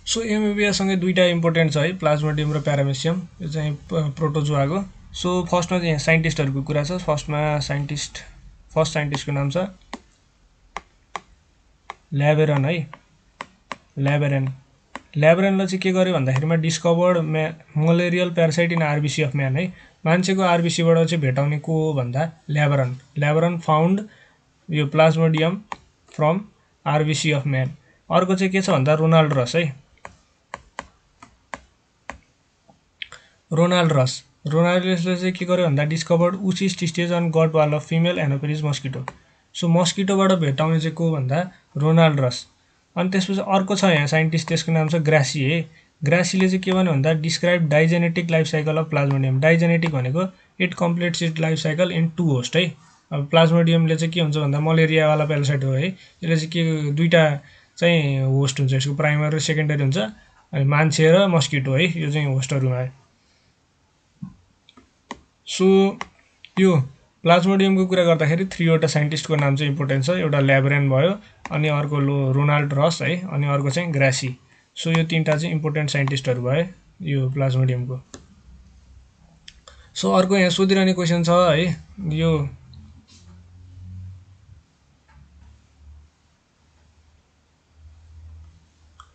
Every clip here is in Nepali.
सो एमिबियासँगै दुईटा इम्पोर्टेन्ट छ है, प्लाज्मोडियम र प्यारामेसियम, यो चाहिँ प्रोटोजोआको। सो फर्स्टमा चाहिँ यहाँ साइन्टिस्टहरूको कुरा छ। फर्स्ट साइन्टिस्टको नाम छ ल्याबेरन है, ल्याबेरनले चाहिँ के गर्यो भन्दाखेरिमा discovered malarial parasite in RBC of man है। मान्छेको आरबिसीबाट चाहिँ भेटाउने को हो भन्दा ल्याबेरन फाउन्ड यो plasmodium from RBC of man. अर्को चाहिँ के छ भन्दा रोनाल्ड रस है, रोनाल्ड रसले चाहिँ के गर्यो भन्दा discovered oocyst stage on gut wall of female Anopheles mosquito. So मस्किटोबाट भेटाउने चाहिँ को भन्दा रोनाल्ड रस। अनि त्यसपछि अर्को छ यहाँ साइन्टिस्ट, त्यसको नाम छ ग्रासी है। ग्रासीले चाहिँ के भन्यो भन्दा describe digenetic life cycle of Plasmodium. Digenetic भनेको it completes it life cycle in 2 host है। अब प्लाज्मोडियमले चाहिँ के हुन्छ भन्दा मलेरियावाला प्यारासाइट हो है। यसले चाहिँ के दुईटा चाहिँ होस्ट हुन्छ, यसको प्राइमरी र सेकेन्डरी हुन्छ, अनि मान्छे र मस्किटो है, यो चाहिँ होस्टहरूमा है। सो यो प्लाज्मोडियमको कुरा गर्दाखेरि 3 वटा साइन्टिस्टको नाम चाहिँ इम्पोर्टेन्ट छ। एउटा ल्याबरेन भयो, अनि अर्को रोनाल्ड रस है, अनि अर्को चाहिँ ग्रासी। सो यो 3टा चाहिँ इम्पोर्टेन्ट साइन्टिस्टहरू भए यो प्लाज्मोडियमको। सो अर्को यहाँ सोधिरहने क्वेसन छ है, यो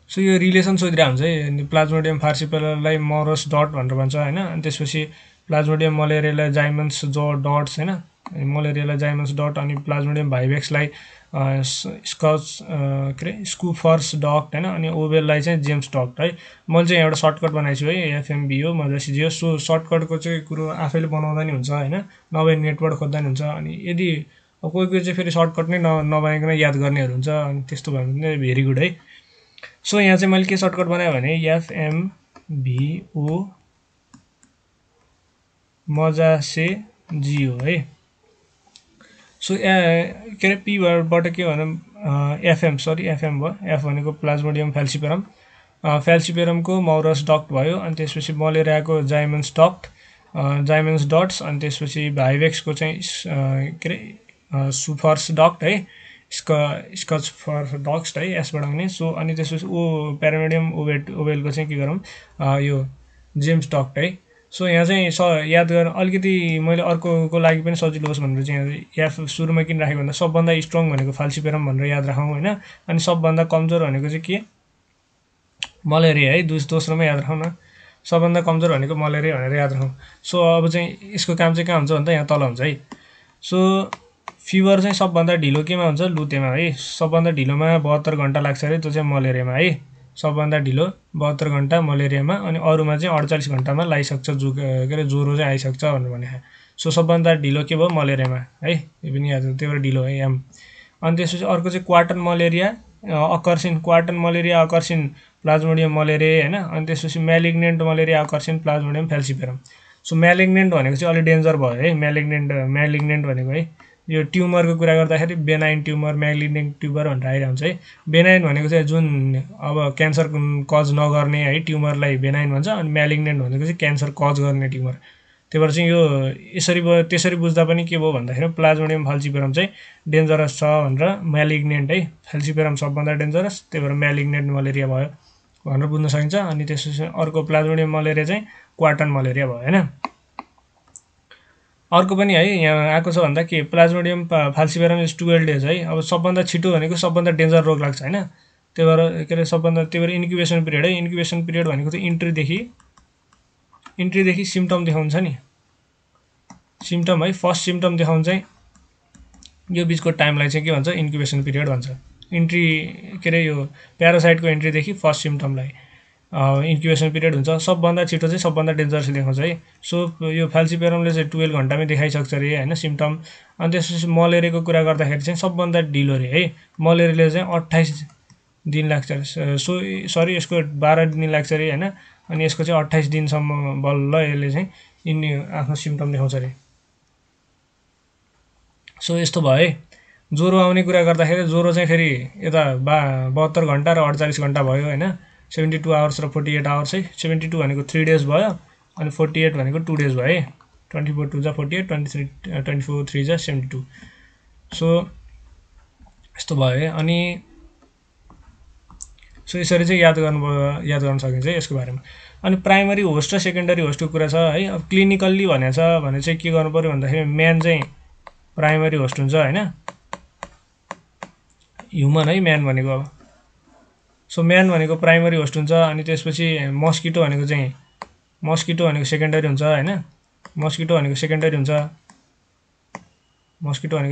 सो यो रिलेसन सोधिरहेको हुन्छ है। प्लाज्मोडियम फार्सिपेलालाई मरस डट भनेर भन्छ होइन। अनि त्यसपछि प्लाज्मोडियम मलेरियालाई जाइमन्स डट्स होइन, मलेरियालाई जाइमन्स डट, अनि प्लाज्मोडियम भाइभेक्सलाई स्कुफर्स डक्ट होइन, अनि ओभेललाई चाहिँ जेम्स डक्ट है। मैले चाहिँ एउटा सर्टकट बनाएको छु है, एफएमबी हो मजासी जियो। सो सर्टकटको चाहिँ कुरो आफैले बनाउँदा नि हुन्छ होइन, नभए नेटबाट खोज्दा नि हुन्छ। अनि यदि कोही चाहिँ फेरि सर्टकट नै नबनाइकन याद गर्नेहरू हुन्छ, अनि त्यस्तो भयो भने भेरी गुड है। सो यहाँ चाहिँ मैले के सर्टकट बनाएँ भने एफएमभिओ मजासे जियो है। सो के अरे पीबाट के भनौँ एफएम भयो, एफ भनेको प्लाज्मोडियम फ्याल्सिपेरम, फ्याल्सिपेरमको मौरस डक्ट भयो। अनि त्यसपछि मलेरियाको जाइमन्स डट्स, अनि त्यसपछि भाइभेक्सको चाहिँ के अरे सुफर्स डक्ट है, स्कच फर डक्स्ट है यसबाट आउने। सो अनि त्यसपछि प्यारामिडियम ओभेलको चाहिँ के गरौँ यो जेम्स डक्ट है। सो यहाँ चाहिँ याद गर्न अलिकति मैले अर्कोको लागि पनि सजिलो होस् भनेर चाहिँ यहाँ सुरुमा किन राखेँ भन्दा सबभन्दा स्ट्रङ भनेको फाल्सिपेरम भनेर याद राखौँ होइन, अनि सबभन्दा कमजोर भनेको चाहिँ के मलेरिया है। दोस्रोमा याद राखौँ न, सबभन्दा कमजोर भनेको मलेरिया भनेर याद राखौँ। सो अब चाहिँ यसको काम चाहिँ कहाँ हुन्छ भन्दा यहाँ तल हुन्छ है। सो फिभर चाहिँ सबभन्दा ढिलो केमा हुन्छ, लुतेमा है। सबभन्दा ढिलोमा 72 घन्टा लाग्छ अरे, त्यो चाहिँ मलेरियामा है। सबभन्दा ढिलो 72 घन्टा मलेरियामा, अनि अरूमा चाहिँ 48 घन्टामा लागिसक्छ, के अरे ज्वरो चाहिँ आइसक्छ भनेर भने। सो सबभन्दा ढिलो के भयो मलेरियामा है, यो पनि याद, त्यही भएर ढिलो है एम। अनि त्यसपछि अर्को चाहिँ क्वार्टन मलेरिया अकर्सिन प्लाज्मोडियम मलेरिया होइन। अनि त्यसपछि म्यालिग्नेन्ट मलेरिया अकर्सिन प्लाज्मोडियम फ्याल्सिपेरम। सो म्यालिग्नेन्ट भनेको चाहिँ अलिक डेन्जर भयो है, म्यालिग्नेन्ट भनेको है। यो ट्युमरको कुरा गर्दाखेरि बेनाइन ट्युमर, म्यालिग्नेन्ट ट्युमर भनेर आइरहन्छ है। बेनाइन भनेको चाहिँ जुन अब क्यान्सर कज नगर्ने है ट्युमरलाई बेनाइन भन्छ, अनि म्यालिग्नेन्ट भनेको चाहिँ क्यान्सर कज गर्ने ट्युमर। त्यही भएर चाहिँ यो त्यसरी बुझ्दा पनि के भयो भन्दाखेरि प्लाज्मोडियम फाल्सिपेरम चाहिँ डेन्जरस छ भनेर, म्यालिग्नेन्ट है फाल्सिपेरम सबभन्दा डेन्जरस, त्यही भएर म्यालिग्नेन्ट मलेरिया भयो भनेर बुझ्न सकिन्छ। अनि त्यसपछि अर्को प्लाज्मोडियम मलेरिया चाहिँ क्वार्टन मलेरिया भयो होइन। अर्को पनि है यहाँ आएको छ भन्दा के प्लाज्मोडियम फाल्सिपेरम इज 12 डेज है। अब सबभन्दा छिटो भनेको सबभन्दा डेन्जर रोग लाग्छ होइन, त्यही भएर के अरे त्यही भएर इन्क्युबेसन पिरियड है। इन्क्युबेसन पिरियड भनेको चाहिँ इन्ट्रीदेखि सिम्टम देखाउँछ नि, सिम्टम है, फर्स्ट सिम्टम देखाउनु चाहिँ यो बिचको टाइमलाई चाहिँ के भन्छ इन्क्युबेसन पिरियड भन्छ। इन्ट्री के अरे यो प्यारासाइटको इन्ट्रीदेखि फर्स्ट सिम्टमलाई इन्क्युबेसन पिरियड हुन्छ। सबभन्दा छिटो चाहिँ सबभन्दा डेन्जरस देखाउँछ है। सो यो फाल्सिपेरमले चाहिँ 12 घन्टामै देखाइसक्छ अरे होइन सिम्टम। अनि त्यसपछि मलेरियाको कुरा गर्दाखेरि चाहिँ सबभन्दा ढिलो अरे है, मलेरियाले चाहिँ 28 दिन लाग्छ अरे। सो यसको 12 दिन लाग्छ अरे होइन, अनि यसको चाहिँ 28 दिनसम्म बल्ल यसले चाहिँ आफ्नो सिम्टम देखाउँछ अरे। सो यस्तो भयो है। ज्वरो आउने कुरा गर्दाखेरि ज्वरो चाहिँ फेरि यता 72 घन्टा र 48 घन्टा भयो होइन, 72 आवर्स र 48 आवर्स है। 72 भनेको 3 डेज भयो, अनि 48 भनेको 2 डेज भयो है। 24 2 जा 48, 24 3 जा 72। सो यस्तो भयो है। अनि सो यसरी चाहिँ याद गर्न सकिन्छ यसको बारेमा। अनि प्राइमरी होस्ट र सेकेन्डरी होस्टको कुरा छ है। अब क्लिनिकल्ली भनेको छ भने चाहिँ के गर्नु पर्यो भन्दाखेरि म्यान चाहिँ प्राइमरी होस्ट हुन्छ हैन, ह्युमन है म्यान भनेको। अब सो म्यान भनेको प्राइमरी होस्ट हुन्छ, अनि त्यसपछि मस्किटो भनेको सेकेन्डरी हुन्छ हैन, मस्किटो भनेको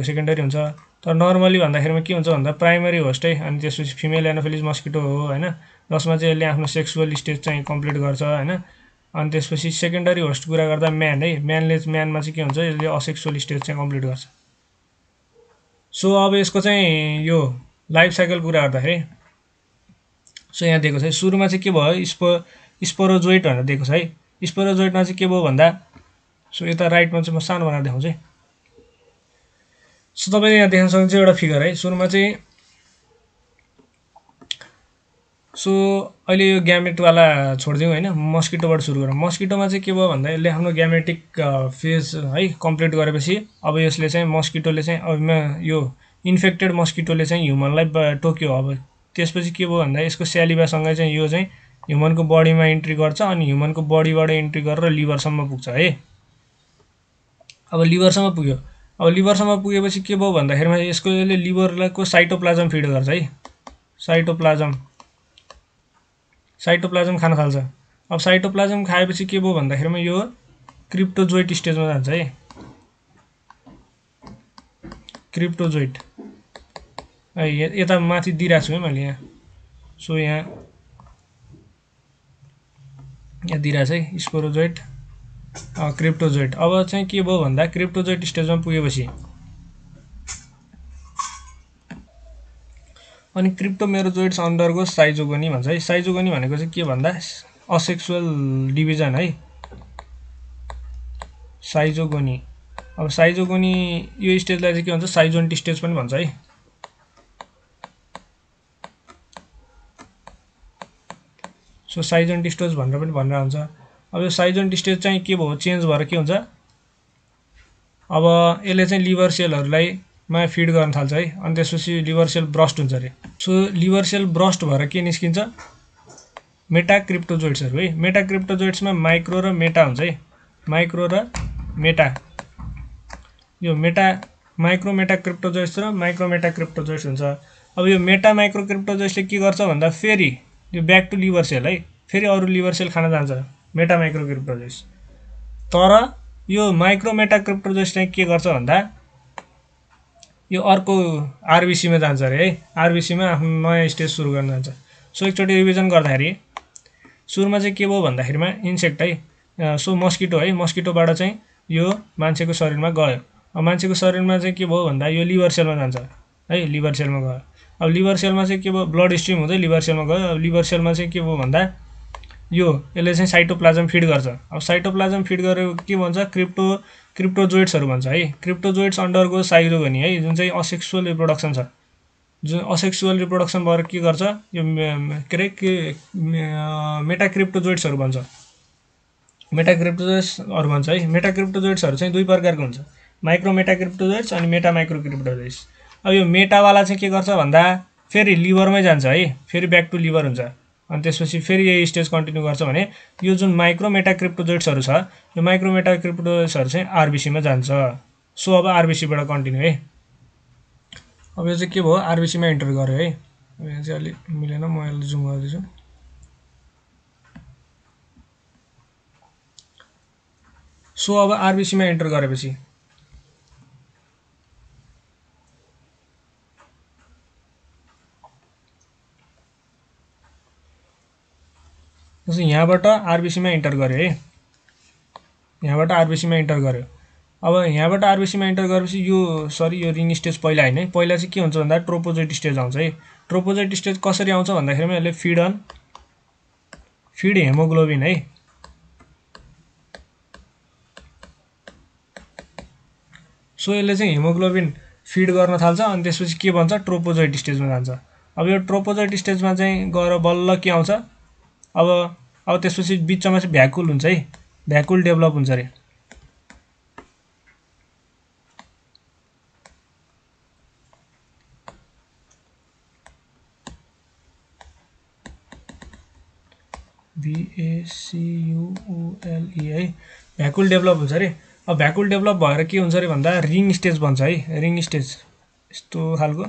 सेकेन्डरी हुन्छ। तर नर्मली भन्दाखेरिमा के हुन्छ भन्दा प्राइमरी होस्ट है, अनि त्यसपछि फिमेल एनोफिलिस मस्किटो हो हैन, जसमा चाहिँ यसले आफ्नो सेक्सुअल स्टेज चाहिँ कम्प्लिट गर्छ हैन। अनि त्यसपछि सेकेन्डरी होस्ट कुरा गर्दा म्यान है, म्यानमा चाहिँ के हुन्छ, यसले असेक्सुअल स्टेज चाहिँ कम्प्लिट गर्छ। सो अब यसको चाहिँ यो लाइफ साइकल कुरा गर्दाखेरि सो यहाँ दिएको छ है, सुरुमा चाहिँ के भयो स्पोरोजोइट भनेर दिएको छ है। स्पोरोजोइटमा चाहिँ के भयो भन्दा, सो यता राइटमा चाहिँ म सानो बनाएर देखाउँछु है। सो तपाईँले यहाँ देख्न सक्नुहुन्छ एउटा फिगर है। सुरुमा चाहिँ सो अहिले यो ग्यामेटवाला छोडिदिउँ हैन, मस्किटोबाट सुरु गरौँ। मस्किटोमा चाहिँ के भयो भन्दा यसले आफ्नो ग्यामेटिक फेज है कम्प्लिट गरेपछि अब यसले चाहिँ मस्किटोले चाहिँ अब यो इन्फेक्टेड मस्किटोले चाहिँ ह्युमनलाई टोक्यो। अब त्यसपछि के भयो भन्दा यसको स्यालिभासँगै चाहिँ यो चाहिँ ह्युमनको बडीमा इन्ट्री गर्छ, अनि ह्युमनको बडीबाट इन्ट्री गरेर लिभरसम्म पुग्छ है। अब लिभरसम्म पुग्यो। अब लिभरसम्म पुगेपछि के भयो भन्दाखेरिमा यसको यसले लिभरको साइटोप्लाज्म फिड गर्छ है, साइटोप्लाज्म खान थाल्छ। अब साइटोप्लाज्म खाएपछि के भयो भन्दाखेरिमा यो क्रिप्टोजोइट स्टेजमा जान्छ है, क्रिप्टोजोइट यता माथि दिइरहेको छु है मैले यहाँ। सो यहाँ दिइरहेको छ है स्पोरोजोइट, क्रिप्टोजोइट। अब चाहिँ के भयो भन्दा क्रिप्टोजोइट स्टेजमा पुगेपछि अनि क्रिप्टोमेरोजोइट्स अन्डरगो साइजोगोनी भन्छ है। साइजोगोनी भनेको चाहिँ के भन्दा असेक्सुअल डिभिजन है, साइजोगोनी। अब साइजोगोनी यो स्टेजलाई चाहिँ के भन्छ, साइजोन्ट स्टेज पनि भन्छ है। सो साइजोन्ट स्टेज भनेर पनि भनेर हुन्छ। अब यो साइजोन्ट स्टेज चाहिँ के भयो, चेन्ज भएर के हुन्छ, अब यसले चाहिँ लिभर सेलहरूलाई मा फिड गर्न थाल्छ है। अनि त्यसपछि लिभर सेल ब्रस्ट हुन्छ अरे। सो लिभर सेल ब्रस्ट भएर के निस्किन्छ, मेटाक्रिप्टोजोइट्सहरू है। मेटाक्रिप्टोजोइट्समा माइक्रो र मेटा हुन्छ है, माइक्रो र मेटा। यो माइक्रो मेटाक्रिप्टोजोइट्स र माइक्रो मेटाक्रिप्टोजोइट्स हुन्छ। अब यो मेटा माइक्रोक्रिप्टोजोइट्सले के गर्छ भन्दा फेरि यो ब्याक टु लिभर सेल है, फेरि अरू लिभर सेल खान जान्छ मेटा माइक्रोक्रिप्टोजोइट्स। तर यो माइक्रो मेटाक्रिप्टोजोइट्स चाहिँ के गर्छ भन्दा यो अर्को आरबिसीमा जान्छ अरे है, आरबिसीमा आफ्नो नयाँ स्टेज सुरु गर्न जान्छ। सो एकचोटि रिभिजन गर्दाखेरि सुरुमा चाहिँ के भयो भन्दाखेरिमा इन्सेक्ट है, सो मस्किटो है, मस्किटोबाट चाहिँ यो मान्छेको शरीरमा गयो। अब मान्छेको शरीरमा चाहिँ के भयो भन्दा यो लिभर सेलमा जान्छ है, लिभर सेलमा गयो। अब लिभर सेलमा चाहिँ के भयो, ब्लड स्ट्रिम हुँदै लिभर सेलमा गयो। अब लिभर सेलमा चाहिँ के भयो भन्दा यसले चाहिँ साइटोप्लाज्म फिड गर्छ। अब साइटोप्लाज्म फिड गरेर के भन्छ, क्रिप्टोजोइट्सहरू भन्छ है। क्रिप्टोजोइट्स अन्डरगो साइजोगोनी है, जुन चाहिँ असेक्सुअल रिप्रोडक्सन छ। जुन असेक्सुअल रिप्रोडक्सन भएर के गर्छ, यो मेटाक्रिप्टोजोइट्सहरू भन्छ, मेटाक्रिप्टोजोइट्सहरू भन्छ है। मेटाक्रिप्टोजोइट्सहरू चाहिँ दुई प्रकारको हुन्छ, माइक्रो मेटाक्रिप्टोजोइट्स अनि मेटा माइक्रोक्रिप्टोजोइट्स। अब यो मेटावाला चाहिँ के गर्छ भन्दा फेरि लिभरमै जान्छ है, फेरि ब्याक टु लिभर हुन्छ। अनि त्यसपछि फेरि यही स्टेज कन्टिन्यू गर्छ भने यो जुन माइक्रो मेटाक्रिप्टोजोइट्सहरू छ, यो माइक्रो मेटाक्रिप्टोजोइट्सहरू चाहिँ आरबिसीमा जान्छ। सो अब आरबिसीबाट कन्टिन्यू है। अब यो चाहिँ के भयो, आरबिसीमा इन्टर गर्यो है। यहाँ चाहिँ अलिक मिलेन, म यसलाई जुम गर्दैछु। सो अब आरबिसीमा इन्टर गरेपछि यहाँबाट आरबिसीमा इन्टर गर्यो है, यहाँबाट आरबिसीमा इन्टर गर्यो। अब यहाँबाट आरबिसीमा इन्टर गरेपछि यो रिङ स्टेज पहिला होइन है, पहिला चाहिँ के हुन्छ भन्दा ट्रोपोजोइट स्टेज आउँछ है। ट्रोपोजोइट स्टेज कसरी आउँछ भन्दाखेरिमा यसले फिड हेमोग्लोबिन है। सो यसले चाहिँ हेमोग्लोबिन फिड गर्न थाल्छ, अनि त्यसपछि के भन्छ, ट्रोपोजोइट स्टेजमा जान्छ। अब यो ट्रोपोजोइट स्टेजमा चाहिँ गएर बल्ल के आउँछ, अब त्यसपछि बिचमा चाहिँ भ्याकुल हुन्छ है, भ्याकुल डेभलप हुन्छ अरे। VACUOLE है, भ्याकुल डेभलप हुन्छ अरे। अब भ्याकुल डेभलप भएर के हुन्छ अरे भन्दा रिङ स्टेज बन्छ है, रिङ स्टेज यस्तो खालको।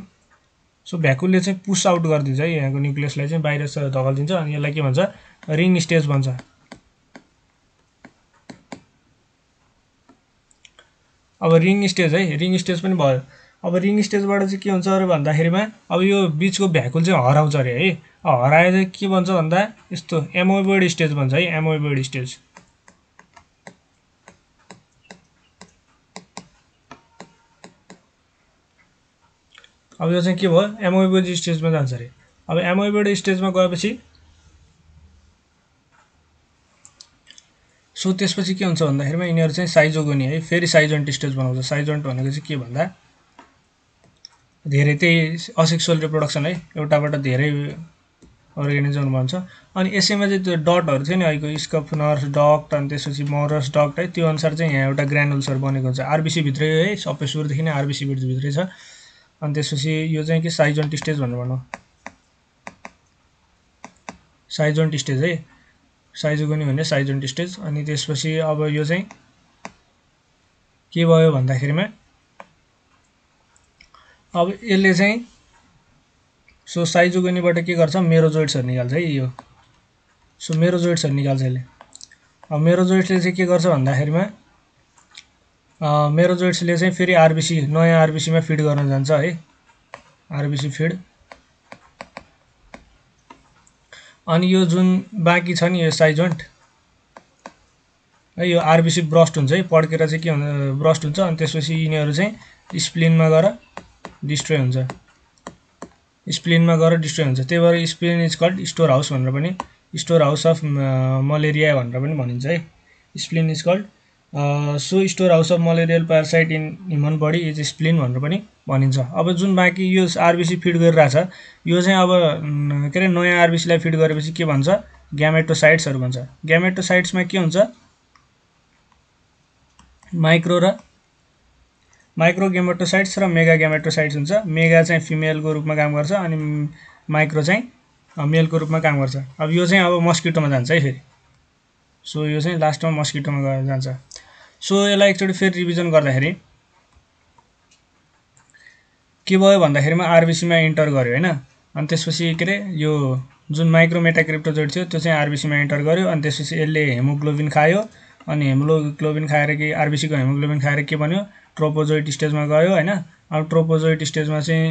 सो भ्याकुलले चाहिँ पुस आउट गरिदिन्छ है, यहाँको न्युक्लियसलाई चाहिँ बाहिर धकालिदिन्छ, अनि यसलाई के भन्छ, रिङ स्टेज भन्छ। अब रिङ स्टेज है, रिङ स्टेज पनि भयो। अब रिङ स्टेजबाट चाहिँ के हुन्छ अरे भन्दाखेरिमा अब यो बिचको भ्याकुल चाहिँ हराउँछ अरे है। हराए चाहिँ के भन्छ भन्दा यस्तो एमोइबोइड स्टेज भन्छ है, एमोइबोइड स्टेज। अब यो चाहिँ के भयो, एमोइबोइड स्टेजमा जान्छ अरे। अब एमोइबोइड स्टेजमा गएपछि सो त्यसपछि के हुन्छ भन्दाखेरिमा यिनीहरू चाहिँ साइजोगोनी है, फेरि साइजोन्ट स्टेज बनाउँछ। साइजोन्ट भनेको चाहिँ के भन्दा धेरै त्यही असेक्सुअल रिप्रोडक्सन है, एउटाबाट धेरै अर्गानिजम भन्छ। अनि यसैमा चाहिँ त्यो डटहरू थियो नि अहिलेको स्कफनर्स डक्ट, अनि त्यसपछि मरस डक्ट है, त्यो अनुसार चाहिँ यहाँ एउटा ग्रानुल्सहरू बनेको हुन्छ। आरबिसी भित्रै है, सबै सुरुदेखि नै आरबिसी भित्रै छ। अनि त्यसपछि यो चाहिँ के साइजोन्ट स्टेज भनेर भनौँ, साइजोन्ट स्टेज है, साइजोगोनी भन्ने साइजोन्ट स्टेज। अनि त्यसपछि अब यो चाहिँ के भयो भन्दाखेरिमा अब यसले चाहिँ सो साइजोगोनीबाट के गर्छ, मेरोजोइड्सहरू निकाल्छ है यो। सो मेरोजोइड्सहरू निकाल्छ यसले। अब मेरोजोइड्सले चाहिँ के गर्छ भन्दाखेरिमा मेरोजोइड्सले चाहिँ फेरि आरबिसी, नयाँ आरबिसीमा फिड गर्न जान्छ है, आरबिसी फिड। अनि यो जुन बाँकी छ नि यो साइजोन्ट है, यो आरबिसी ब्रस्ट हुन्छ है, पड्केर चाहिँ के हुन्छ, ब्रस्ट हुन्छ। अनि त्यसपछि यिनीहरू चाहिँ स्प्लिनमा गएर डिस्ट्रोय हुन्छ, स्प्लिनमा गएर डिस्ट्रोय हुन्छ। त्यही भएर spleen is called store house भनेर पनि, स्टोर हाउस अफ मलेरिया भनेर पनि भनिन्छ है, spleen is called. So store house of malarial parasite in human body is spleen भनेर पनि भनिन्छ। अब जुन बाँकी यो आरबिसी फिड गरिरहेछ यो चाहिँ अब के अरे नयाँ आरबिसीलाई फिड गरेपछि के भन्छ, ग्यामेटोसाइट्सहरू भन्छ। ग्यामेटोसाइट्समा के हुन्छ, माइक्रो ग्यामेटोसाइट्स र मेगा ग्यामेटोसाइट्स हुन्छ। मेगा चाहिँ फिमेलको रूपमा काम गर्छ, अनि माइक्रो चाहिँ मेलको रूपमा काम गर्छ। अब यो चाहिँ अब मस्किटोमा जान्छ है फेरि। सो यो चाहिँ लास्टमा मस्किटोमा गएर जान्छ। सो यसलाई एकचोटि फेरि रिभिजन गर्दाखेरि के भयो भन्दाखेरिमा आरबिसीमा इन्टर गर्यो होइन। अनि त्यसपछि के अरे यो जुन माइक्रो मेटाक्रिप्टोजोइड थियो त्यो चाहिँ आरबिसीमा इन्टर गर्यो। अनि त्यसपछि यसले हेमोग्लोबिन खायो, अनि हेमोग्लोबिन खाएर के आरबिसीको हेमोग्लोबिन खाएर के बन्यो, ट्रोपोजोइट स्टेजमा गयो होइन। अब ट्रोपोजोइट स्टेजमा चाहिँ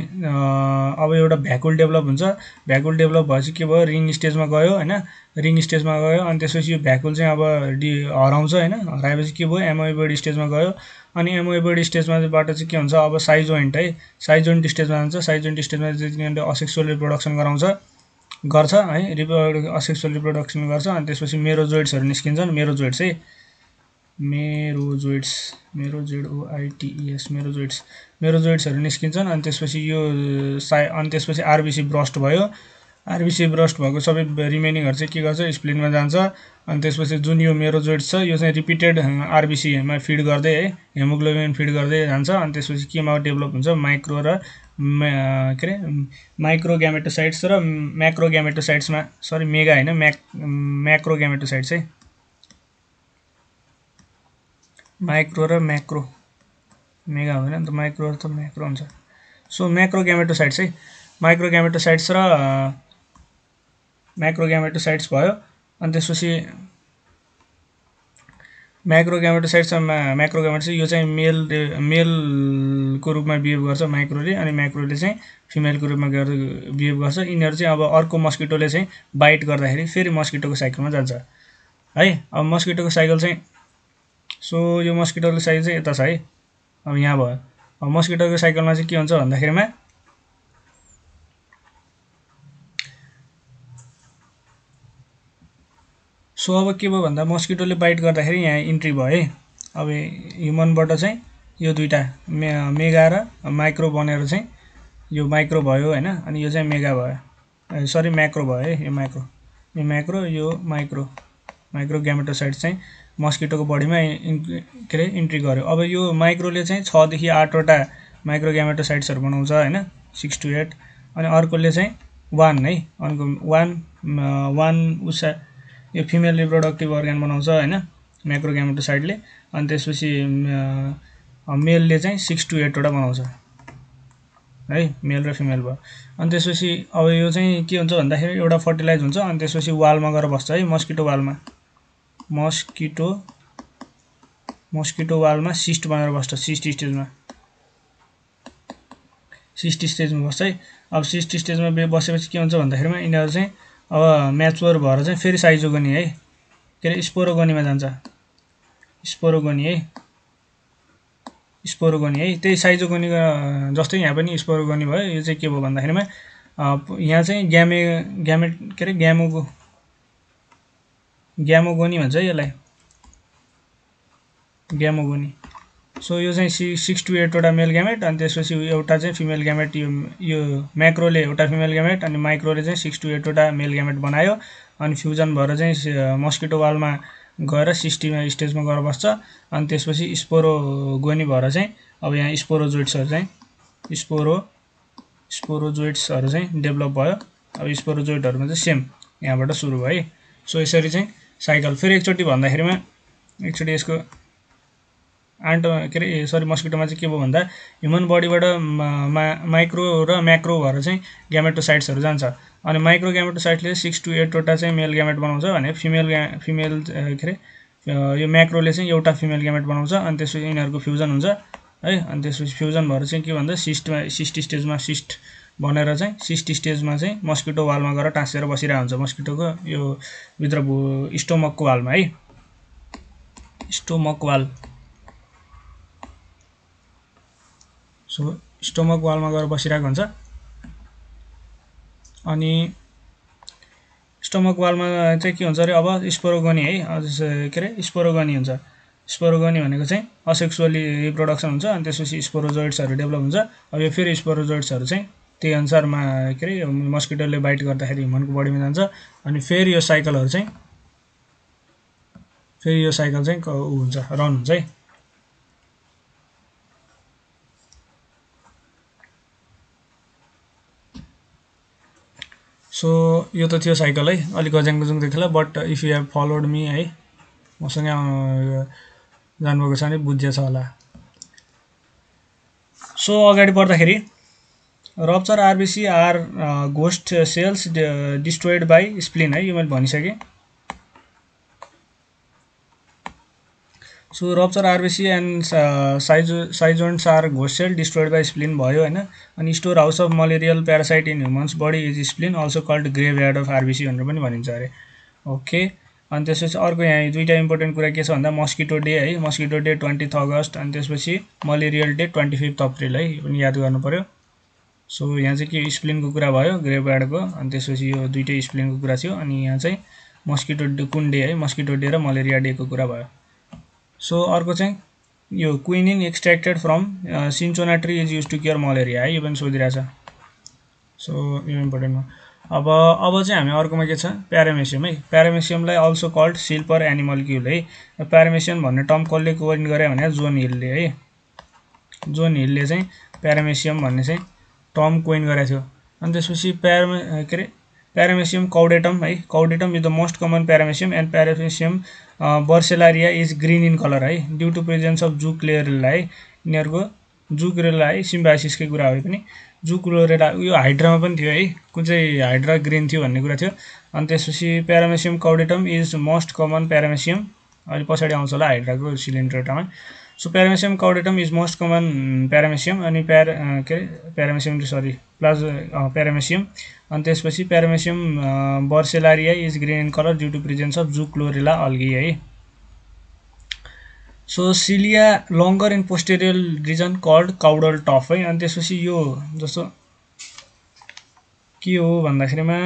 अब एउटा भ्याकुल डेभलप हुन्छ। भ्याकुल डेभलप भएपछि के भयो, रिङ स्टेजमा गयो होइन, रिङ स्टेजमा गयो। अनि त्यसपछि यो भ्याकुल चाहिँ अब हराउँछ होइन, हराएपछि के भयो, एमोइबोइड स्टेजमा गयो। अनि एमोइबोइड स्टेजमाबाट चाहिँ के हुन्छ, अब साइजोइन्ट है, साइजोइन्ट स्टेजमा जान्छ। साइजोइन्ट स्टेजमा चाहिँ तिनीहरूले असेक्सुअल रिप्रोडक्सन गर्छ है, असेक्सुअल रिप्रोडक्सन गर्छ। अनि त्यसपछि मेरोजोइड्सहरू निस्किन्छन्, मेरोजोइड्स है, मेरोजोइड्स मेरोजोइड्सहरू निस्किन्छन्। अनि त्यसपछि यो अनि त्यसपछि आरबिसी ब्रस्ट भयो। आरबिसी ब्रस्ट भएको सबै रिमेनिङहरू चाहिँ के गर्छ, स्प्लिनमा जान्छ। अनि त्यसपछि जुन यो मेरोजोइड्स छ यो चाहिँ रिपिटेड आरबिसीमा फिड गर्दै है, हेमोग्लोबिन फिड गर्दै जान्छ। अनि त्यसपछि केमा डेभलप हुन्छ, माइक्रो र के अरे माइक्रो ग्यामेटोसाइट्स र म्याक्रो ग्यामेटोसाइट्समा, सरी मेगा होइन म्याक्रो ग्यामेटोसाइट्स है, माइक्रो र म्याक्रो, मेगा हुँदैन नि त, माइक्रो र त म्याक्रो हुन्छ। सो म्याक्रो ग्यामेटोसाइट्स है, माइक्रो ग्यामेटोसाइट्स र म्याक्रो ग्यामेटोसाइट्स भयो। अनि त्यसपछि म्याक्रो ग्यामेटोसाइट्स र म्याक्रो ग्यामेटोसाइट्स यो चाहिँ मेलको रूपमा बिहेभ गर्छ माइक्रोले, अनि म्याक्रोले चाहिँ फिमेलको रूपमा बिहेभ गर्छ। यिनीहरू चाहिँ अब अर्को मस्किटोले चाहिँ बाइट गर्दाखेरि फेरि मस्किटोको साइकलमा जान्छ है। अब मस्किटोको साइकल चाहिँ सो यो मस्किटोको साइकल चाहिँ यता छ है, अब यहाँ भयो। अब मस्किटोको साइकलमा चाहिँ के हुन्छ भन्दाखेरिमा सो अब के भयो भन्दा मस्किटोले बाइट गर्दाखेरि यहाँ इन्ट्री भयो है। अब ह्युमनबाट चाहिँ यो दुईवटा मेगा र माइक्रो बनेर चाहिँ यो माइक्रो भयो होइन, अनि यो चाहिँ मेगा भयो, सरी म्याक्रो भयो है, यो म्याक्रो यो माइक्रो ग्यामेटोसाइट्स चाहिँ मस्किटोको बडीमा के अरे इन्ट्री गर्यो। अब यो माइक्रोले चाहिँ 6 देखि 8वटा माइक्रो ग्यामेटोसाइट्सहरू बनाउँछ होइन, 6 to 8। अनि अर्कोले चाहिँ 1 है, अर्को 1 यो फिमेल रिप्रोडक्टिभ अर्गान बनाउँछ हैन म्याक्रोग्यामेटोसाइटले। अनि त्यसपछि मेलले चाहिँ 6 to 8 वटा बनाउँछ है, मेल र फिमेल भयो। अनि त्यसपछि अब यो चाहिँ के हुन्छ भन्दाखेरि एउटा फर्टिलाइज हुन्छ अनि त्यसपछि वालमा गएर बस्छ है, मस्किटो वालमा, मस्किटो वालमा सिस्ट बनेर बस्छ, सिस्ट स्टेजमा बस्छ है। अब सिस्ट स्टेजमा बसेपछि के हुन्छ भन्दाखेरिमा यिनीहरू चाहिँ अब म्याच्योर भएर चाहिँ फेरि साइजोगोनी है, के अरे स्पोरोगोनीमा जान्छ, स्पोरोगोनी है, त्यही साइजोगोनी जस्तै यहाँ पनि स्पोरोगोनी भयो। यो चाहिँ के भयो भन्दाखेरिमा यहाँ चाहिँ ग्यामेट के अरे ग्यामोगोनी भन्छ है यसलाई, ग्यामोगोनी। सो यो चाहिँ 6 to 8 वटा मेल ग्यामेट अनि त्यसपछि एउटा चाहिँ फिमेल ग्यामेट, यो म्याक्रोले एउटा फिमेल ग्यामेट अनि माइक्रोले चाहिँ 6 to 8 वटा मेल ग्यामेट बनायो। अनि फ्युजन भएर चाहिँ मस्किटो वालमा गएर सिस्टीमा स्टेजमा गएर बस्छ। अनि त्यसपछि स्पोरोगोनी भएर चाहिँ अब यहाँ स्पोरोजोइट्सहरू चाहिँ डेभलप भयो। अब स्पोरोजोइटहरूमा चाहिँ सेम यहाँबाट सुरु भयो है। सो यसरी चाहिँ साइकल फेरि एकचोटि भन्दाखेरिमा एकचोटि यसको के अरे सरी मस्किटोमा चाहिँ के भयो भन्दा ह्युमन बडीबाट माइक्रो र म्याक्रो भएर चाहिँ ग्यामेटोसाइट्सहरू जान्छ। अनि माइक्रो ग्यामेटोसाइट्सले 6 to 8 वटा चाहिँ मेल ग्यामेट बनाउँछ भने फिमेल के अरे यो म्याक्रोले चाहिँ एउटा फिमेल ग्यामेट बनाउँछ। अनि त्यसपछि यिनीहरूको फ्युजन हुन्छ है। अनि त्यसपछि फ्युजन भएर चाहिँ के भन्दा सिस्ट स्टेजमा सिस्ट बनेर चाहिँ सिस्ट स्टेजमा चाहिँ मस्किटो वालमा गएर टाँसेर बसिरहेको हुन्छ, मस्किटोको यो भित्र स्टोमकको वालमा है, स्टोमक वाल। सो स्टोमक वालमा गएर बसिरहेको हुन्छ। अनि स्टोमक वालमा चाहिँ के हुन्छ अरे अब स्पोरोगोनी है, के अरे स्पोरोगोनी हुन्छ। स्पोरोगोनी भनेको चाहिँ असेक्सुअली रिप्रोडक्सन हुन्छ। अनि त्यसपछि स्पोरोजोइट्सहरू डेभलप हुन्छ। अब यो फेरि स्पोरोजोइट्सहरू चाहिँ त्यही अनुसारमा के अरे मस्किटोले बाइट गर्दाखेरि ह्युमनको बडीमा जान्छ। अनि फेरि यो साइकल चाहिँ हुन्छ, रन हुन्छ है। सो यो त थियो साइकल है, अलिक गज्याङ देखेला, but if you have followed me है, मसँगै जानुभएको छ भने बुझ्या छ होला। सो अगाडि बढ्दाखेरि rupture RBC are ghost cells destroyed by spleen है, यो मैले भनिसकेँ। So rupture RBC and schizonts are ghost cell destroyed by spleen भयो होइन। अनि store house of malarial parasite in humans body is spleen also called graveyard of RBC भनेर पनि भनिन्छ अरे। ओके, अनि त्यसपछि अर्को यहाँ दुईवटा इम्पोर्टेन्ट कुरा के छ भन्दा मस्किटो डे है, मस्किटो डे 20 अगस्त, अनि त्यसपछि मलेरियल डे 25 अप्रिल है, यो पनि याद गर्नु पऱ्यो। सो यहाँ चाहिँ के स्प्लिनको कुरा भयो, ग्रेभ यार्डको, अनि त्यसपछि यो दुइटै स्प्लिनको कुरा थियो। अनि यहाँ चाहिँ मस्किटो डे कुन डे है, मस्किटो डे र मलेरिया डेको कुरा भयो। सो अर्को चाहिँ यो quinine extracted from cinchona tree is use to cure malaria है, यो पनि सोधिरहेछ। सो यो इम्पोर्टेन्ट हो। अब चाहिँ हामी अर्कोमा के छ प्यारामेसियम है, प्यारामेसियमलाई अल्सो कल्ड सिल्पर एनिमल्क्युल है। प्यारामेसियम भन्ने टर्म कसले कोइन गरे भने जोन हिलले है, जोन हिलले चाहिँ प्यारामेसियम भन्ने चाहिँ टर्म कोइन गरेको थियो। अनि त्यसपछि के अरे प्यारामेसियम कौडेटम है, caudatum is the most common paramecium and Paramecium bursaria is green in colour है due to presence of zoochlorella है। यिनीहरूको जुक्लेरेला है, सिम्बायोसिसकै कुरा हो पनि, जुक्लेरेला यो हाइड्रामा पनि थियो है, कुन चाहिँ हाइड्रा ग्रिन थियो भन्ने कुरा थियो। अनि त्यसपछि Paramecium caudatum is most common paramecium, अहिले पछाडि आउँछ होला हाइड्राको सिलिन्ड्रेटामा। So Paramecium caudatum is most common paramecium, अनि के अरे प्यारामेसियम। अनि त्यसपछि Paramecium bursaria is green in colour due to presence of zoochlorella algae है। So cilia longer in posterior region called caudal tuft है। अनि त्यसपछि यो जस्तो के हो भन्दाखेरिमा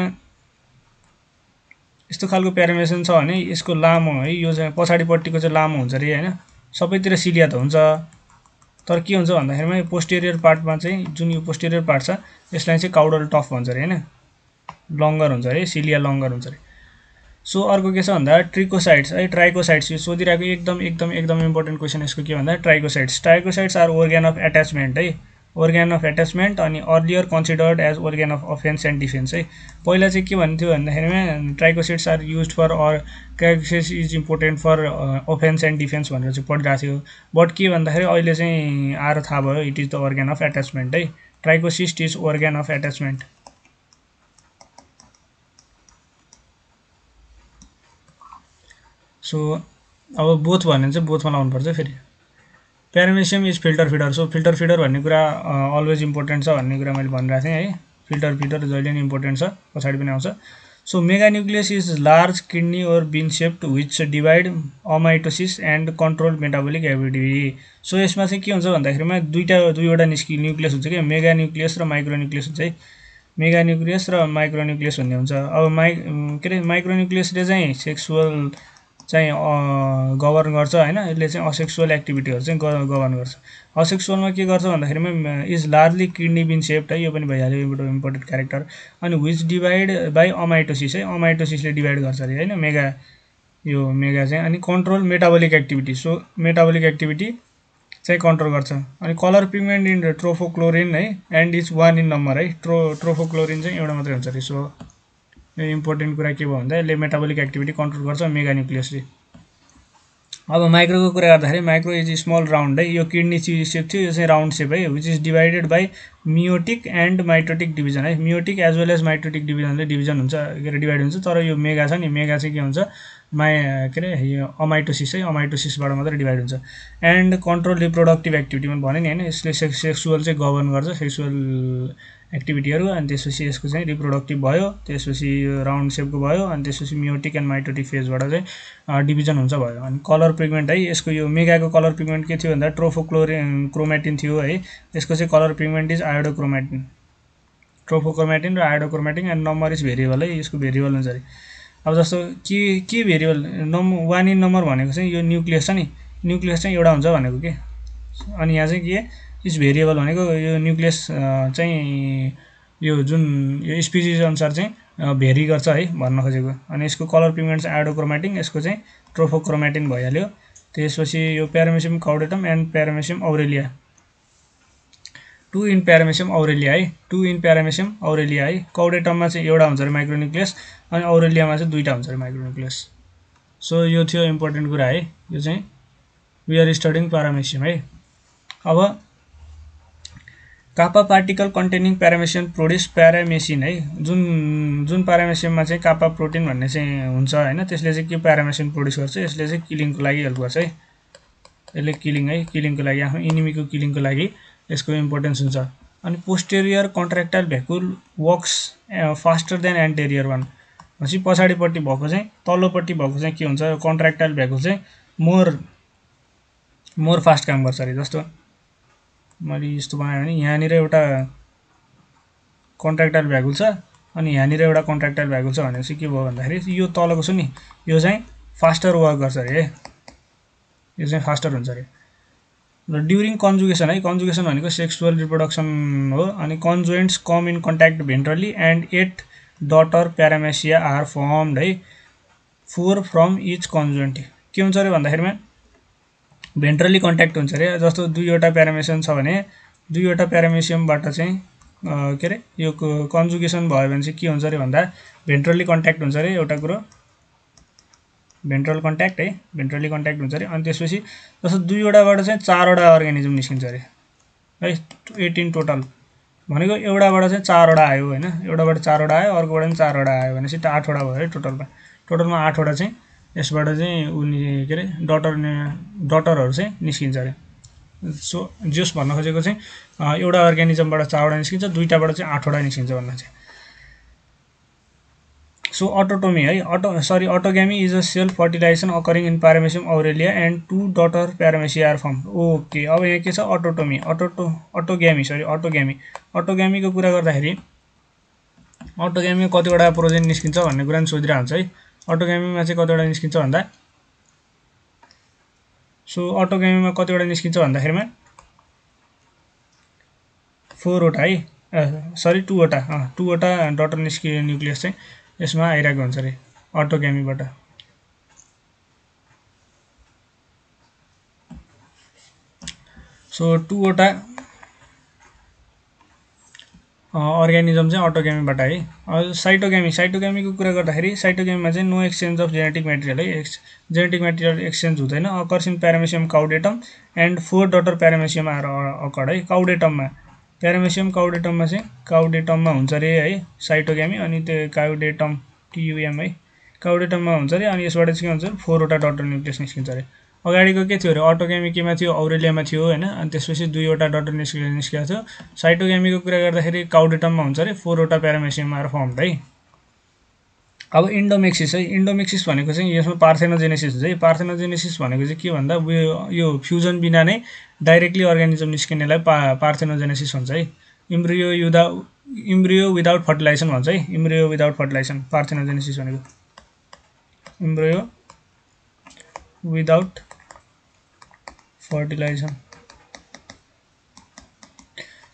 यस्तो खालको प्यारामेसियम छ भने यसको लामो है, यो चाहिँ पछाडिपट्टिको चाहिँ लामो हुन्छ अरे होइन, सबैतिर सिलिया त हुन्छ, तर के हुन्छ भन्दाखेरिमा यो पोस्टेरियर पार्टमा चाहिँ जुन यो पोस्टेरियर पार्ट छ यसलाई चाहिँ काउडल टफ भन्छ अरे होइन, लङ्गर हुन्छ अरे, सिलिया लङ्गर हुन्छ अरे। सो अर्को के छ भन्दा ट्रिकोसाइट्स है, ट्राइकोसाइट्स, यो सोधिरहेको एकदम इम्पोर्टेन्ट क्वेसन यसको के भन्दा ट्राइकोसाइट्स आर organ अफ एट्याचमेन्ट है, organ of attachment अनि earlier considered as organ of offense and defense है। पहिला चाहिँ के भन्थ्यो भन्दाखेरिमा trichocysts are used for or trichocysts is important for offence and defence भनेर चाहिँ पढिरहेको थियो। बट के भन्दाखेरि अहिले चाहिँ आएर थाहा भयो it is the organ of attachment है। Trichocyst is organ of attachment। So अब बोथ भन्यो भने चाहिँ बोथमा लाउनुपर्छ फेरि। Paramecium is filter feeder. So filter feeder भन्ने कुरा अलवेज इम्पोर्टेन्ट छ भन्ने कुरा मैले भनिरहेको थिएँ है। फिल्टर फिडर जहिले पनि इम्पोर्टेन्ट छ, पछाडि पनि आउँछ। So mega nucleus is large kidney or bean shaped which divide amitosis and control metabolic activity. So यसमा चाहिँ के हुन्छ भन्दाखेरिमा दुईवटा न्युक्लियस हुन्छ कि मेगा न्युक्लियस र माइक्रो न्युक्लियस हुन्छ है। मेगा न्युक्लियस र माइक्रो न्युक्लियस भन्ने हुन्छ। अब के अरे माइक्रो न्युक्लियसले चाहिँ सेक्सुअल चाहिँ गभर्न गर्छ होइन। यसले चाहिँ असेक्सुअल एक्टिभिटीहरू चाहिँ गभर्न गर्छ। असेक्सुअलमा के गर्छ भन्दाखेरिमा is largely kidney bean shaped है, यो पनि भइहाल्यो एउटा इम्पोर्टेन्ट क्यारेक्टर। अनि विच डिभाइड बाई अमाइटोसिस है, अमाइटोसिसले डिभाइड गर्छ अरे होइन मेगा, यो मेगा चाहिँ। अनि control metabolic activity. So metabolic activity चाहिँ कन्ट्रोल गर्छ। अनि कलर पिगमेन्ट इन ट्रोफोक्लोरिन है एन्ड इज 1 इन नम्बर है। ट्रोफोक्लोरिन चाहिँ एउटा मात्रै हुन्छ अरे। सो यो इम्पोर्टेन्ट कुरा के भयो भन्दा यसले मेटाबोलिक एक्टिभिटी कन्ट्रोल गर्छ मेगा न्युक्लियसले। अब माइक्रोको कुरा गर्दाखेरि माइक्रो इज स्मल राउन्ड है। यो किडनी सेप थियो, यो चाहिँ राउन्ड सेप है। Which is divided by meiotic and mitotic division है। Meiotic as well as mitotic डिभिजनले डिभिजन हुन्छ के अरे डिभाइड हुन्छ। तर यो मेगा छ नि, मेगा चाहिँ के हुन्छ के अरे यो अमाइटोसिस है, अमाइटोसिसबाट मात्रै डिभाइड हुन्छ। एन्ड कन्ट्रोल रिप्रोडक्टिभ एक्टिभिटी मैले भने नि होइन, यसले सेक्सुअल चाहिँ गभर्न गर्छ सेक्सुअल एक्टिभिटीहरू। अनि त्यसपछि यसको चाहिँ रिप्रोडक्टिभ भयो, त्यसपछि यो राउन्ड सेपको भयो, अनि त्यसपछि मियोटिक एन्ड माइटोटिक फेजबाट चाहिँ डिभिजन हुन्छ भयो। अनि कलर पिगमेन्ट है, यसको यो मेगाको कलर पिगमेन्ट के थियो भन्दा क्रोमेटिन थियो है। यसको चाहिँ कलर पिगमेन्ट इज आयोडोक्रोमेटिन, ट्रोफोक्रोमेटिन र आयोडोक्रोमेटिन। एन्ड नम्बर इज भेरिएबल है, यसको भेरिएबल हुन्छ अरे। अब जस्तो के भेरिएबल 1 इन नम्बर भनेको चाहिँ यो न्युक्लियस छ नि, न्युक्लियस चाहिँ एउटा हुन्छ भनेको के। अनि यहाँ चाहिँ के इज भेरिएबल भनेको यो न्युक्लियस चाहिँ यो जुन यो स्पिसिज अनुसार चाहिँ भेरी गर्छ है भन्न खोजेको। अनि यसको कलर पिगमेन्ट चाहिँ आयोडोक्रोमेटिन, यसको चाहिँ ट्रोफोक्रोमेटिन भइहाल्यो। त्यसपछि यो प्यारामेसियम काउडेटम एन्ड प्यारामेसियम औरेलिया, 2 इन प्यारामेसियम औरेलिया है, 2 इन प्यारामेसियम औरेलिया है। काउडेटममा चाहिँ एउटा हुन्छ अरे माइक्रो न्युक्लियस, अनि औरेलियामा चाहिँ दुईवटा हुन्छ अरे माइक्रो न्युक्लियस। सो यो थियो इम्पोर्टेन्ट कुरा है। यो चाहिँ वी आर स्टडिङ प्यारामेसियम है। अब काप्पा पार्टिकल कन्टेनिङ प्यारामेसियम प्रोड्युस प्यारामेसिन है। जुन प्यारामेसियममा चाहिँ काप्पा प्रोटिन भन्ने चाहिँ हुन्छ होइन, त्यसले चाहिँ के प्यारामेसिन प्रोड्युस गर्छ, यसले चाहिँ किलिङको लागि हेल्प गर्छ है। यसले किलिङ है, किलिङको लागि आफ्नो इनिमीको किलिङको लागि यसको इम्पोर्टेन्स हुन्छ। अनि posterior contractile vacuole works faster than anterior one. भनेपछि पछाडिपट्टि भएको चाहिँ तल्लोपट्टि भएको चाहिँ के हुन्छ, कन्ट्र्याक्टाइल भ्याकुल चाहिँ मोर फास्ट काम गर्छ अरे। जस्तो मैले यस्तो बनाएँ भने यहाँनिर एउटा कन्ट्र्याक्टाइल भ्याकुल छ, अनि यहाँनिर एउटा कन्ट्र्याक्टाइल भ्याकुल छ भनेपछि के भयो भन्दाखेरि यो तलको छ नि, यो चाहिँ फास्टर वर्क गर्छ अरे, यो चाहिँ फास्टर हुन्छ अरे। र ड्युरिङ कन्जुगेसन है, कन्जुगेसन भनेको सेक्सुअल रिप्रोडक्सन हो। अनि conjugants come in contact ventrally and 8 daughter paramecia are formed है, 4 फ्रम इच कन्जुएन्ट। के हुन्छ अरे भन्दाखेरिमा भेन्ट्रली कन्ट्याक्ट हुन्छ अरे। जस्तो दुईवटा प्यारामेसियम छ भने दुईवटा प्यारामेसियमबाट चाहिँ के अरे यो कन्जुगेसन भयो भने चाहिँ के हुन्छ अरे भन्दा भेन्ट्रली कन्ट्याक्ट हुन्छ अरे एउटा कुरो, भेन्ट्रल कन्ट्याक्ट है, भेन्ट्रली कन्ट्याक्ट हुन्छ अरे। अनि त्यसपछि जस्तो दुईवटाबाट चाहिँ 4वटा अर्गानिजम निस्किन्छ अरे है, 18 टोटल भनेको एउटाबाट चाहिँ 4वटा आयो होइन, एउटाबाट 4वटा आयो, अर्कोबाट पनि 4वटा आयो भनेपछि 8वटा भयो है टोटलमा 8वटा चाहिँ यसबाट चाहिँ उनी के अरे डटरहरू चाहिँ निस्किन्छ अरे। सो जोस भन्न खोजेको चाहिँ एउटा अर्गानिजमबाट 4वटा निस्किन्छ, दुईटाबाट चाहिँ 8वटा निस्किन्छ भन्न चाहिँ। सो अटोटोमी है, autogamy is a self fertilisation occurring in Paramecium aurelia and 2 daughter paramecia are form. Okay, अब यहाँ के छ अटोटोमी, अटोग्यामीको कुरा गर्दाखेरि अटोग्यामीमा कतिवटा प्रोजेन निस्किन्छ भन्ने कुरा पनि सोधिरहेको हुन्छ है। अटोग्यामीमा चाहिँ कतिवटा निस्किन्छ भन्दा अटोग्यामीमा कतिवटा निस्किन्छ भन्दाखेरिमा 4वटा है, 2वटा डटर निस्किने न्युक्लियस चाहिँ यसमा आइरहेको हुन्छ अरे अटोग्यामीबाट। सो 2वटा अर्गानिजम चाहिँ अटोग्यामीबाट है। साइटोग्यामीको कुरा गर्दाखेरि साइटोग्यामीमा चाहिँ no exchange of genetic material है, जेनेटिक मेटेरियल एक्सचेन्ज हुँदैन। Occurs in Paramecium caudatum and 4 daughter paramecium are occurred है। काउडेटममा प्यारामेसियम काउडेटममा हुन्छ अरे है साइटोग्यामी, अनि त्यो काउडेटम TUM है, काउडेटममा हुन्छ अरे। अनि यसबाट चाहिँ के हुन्छ 4 वटा डटर न्युक्लियस निस्किन्छ अरे। अगाडिको के थियो अरे अटोग्यामी केमा थियो औरेलियामा थियो हैन, अनि त्यसपछि 2 वटा डटर निस्केको थियो। साइटोग्यामीको कुरा गर्दाखेरि काउडेटममा हुन्छ अरे 4 वटा प्यारामेसियम आर फर्मड है। अब इन्डोमेक्सिस है, इन्डोमेक्सिस भनेको चाहिँ यसमा पार्थेनोजेनेसिस हुन्छ है। पार्थेनोजेनेसिस भनेको चाहिँ के भन्दा यो फ्युजन बिना नै डाइरेक्टली अर्गानिजम निस्किनेलाई पार्थेनोजेनेसिस भन्छ है। इम्ब्रियो विदाउट फर्टिलाइजेसन भन्छ है, इम्ब्रियो विदाउट फर्टिलाइजेसन पार्थेनोजेनेसिस भनेको, इम्ब्रियो विदाउट फर्टिलाइजेसन।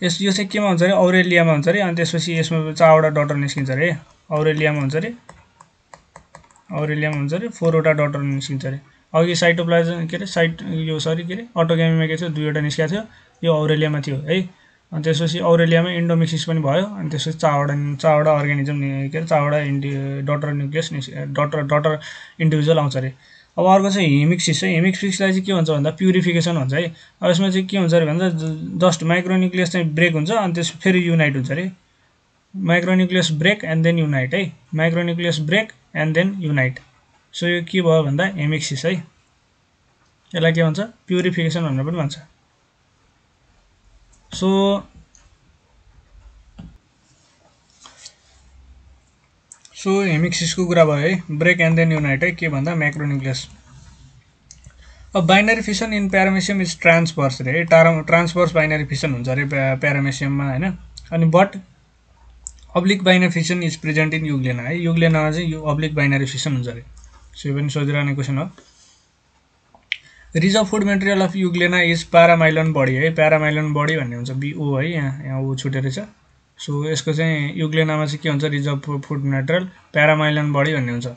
यो चाहिँ केमा हुन्छ अरे औरेलियामा हुन्छ अरे। अनि त्यसपछि यसमा 4 वटा डटर निस्किन्छ अरे, औरेलियामा हुन्छ अरे, 4 वटा डटर निस्किन्छ अरे। अघि साइटोप्लाज्म के अरे अटोग्यामीमा के थियो 2 वटा निस्केको थियो, यो औरेलियामा थियो है। अनि त्यसपछि औरेलियामा इन्डोमेक्सिस पनि भयो। अनि त्यसपछि 4 वटा अर्गानिजम के अरे 4 वटा डटर न्युक्लियस डटर इन्डिभिजुअल आउँछ अरे। अब अर्को चाहिँ हेमिक्सिस है, हेमिक्सिसलाई चाहिँ के भन्छ भन्दा प्युरिफिकेसन भन्छ है। अब यसमा चाहिँ के हुन्छ अरे भन्दा जस्ट माइक्रोन्युक्लियस चाहिँ ब्रेक हुन्छ, अनि त्यस फेरि युनाइट हुन्छ अरे। Micronucleus break and then unite है, micronucleus break and then unite. So यो के भयो भन्दा हेमिक्सिस है। यसलाई के भन्छ प्युरिफिकेसन भनेर पनि भन्छ। सो हेमिक्सिसको कुरा भयो है, ब्रेक एन्ड देन युनाइट है, के भन्दा माइक्रोन्युक्लियस। अब binary fission in paramecium is transverse रे, ट्रान्सभर्स बाइनरी फिसन हुन्छ अरे प्यारामेसियममा हैन। अनि but oblique binary fission is present in Euglena है, युग्लेनामा चाहिँ यो अब्लिक बाइनरी फिसन हुन्छ अरे। सो यो पनि सोधिरहने क्वेसन हो। Reserve food material of Euglena is paramylon body है, प्यारामाइलन बडी भन्ने हुन्छ BO है, यहाँ ऊ छुटेर छ। सो यसको चाहिँ युग्लेनामा चाहिँ के हुन्छ reserve food material paramylon body भन्ने हुन्छ।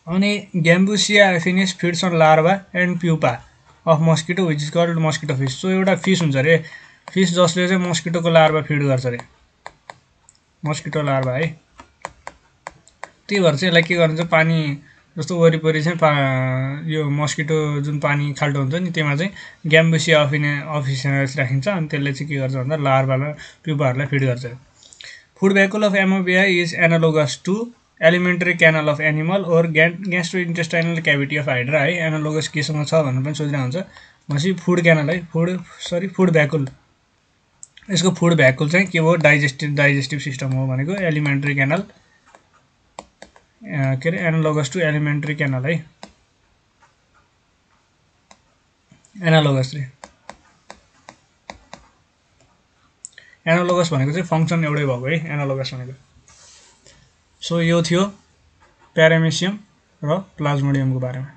अनि Gambusia affinis feeds on larva and pupa of mosquito which is called mosquito fish. So एउटा फिस हुन्छ अरे, फिस जसले चाहिँ मस्किटोको लार्भा फिड गर्छ अरे, मस्किटो लार्भा है। त्यही भएर चाहिँ यसलाई के गर्नुहुन्छ पानी जस्तो वरिपरि चाहिँ यो मस्किटो जुन पानी खाल्टो हुन्छ नि त्यसमा चाहिँ ग्याम्बुसिया अफिसिनस राखिन्छ। अनि त्यसले चाहिँ के गर्छ भन्दा लार्भालाई प्युपाहरूलाई फिड गर्छ। Food vacuole of Amoeba is analogous to alimentary canal of animal or gastro intestinal cavity of Hydra है। एनालोगस केसँग छ भन्ने पनि सोधिरहेको हुन्छ। भनेपछि फुड क्यानल है, फुड भ्याकुल, यसको फुड भ्याकुल चाहिँ के हो डाइजेस्टिभ सिस्टम हो भनेको एलिमेन्टरी क्यानल, के अरे एनालोगस टु एलिमेन्टरी क्यानल है, एनालोगस रे। एनालोगस भनेको चाहिँ फङ्सन एउटै भएको है एनालोगस भनेको। सो यो थियो प्यारामेसियम र प्लाज्मोडियमको बारेमा।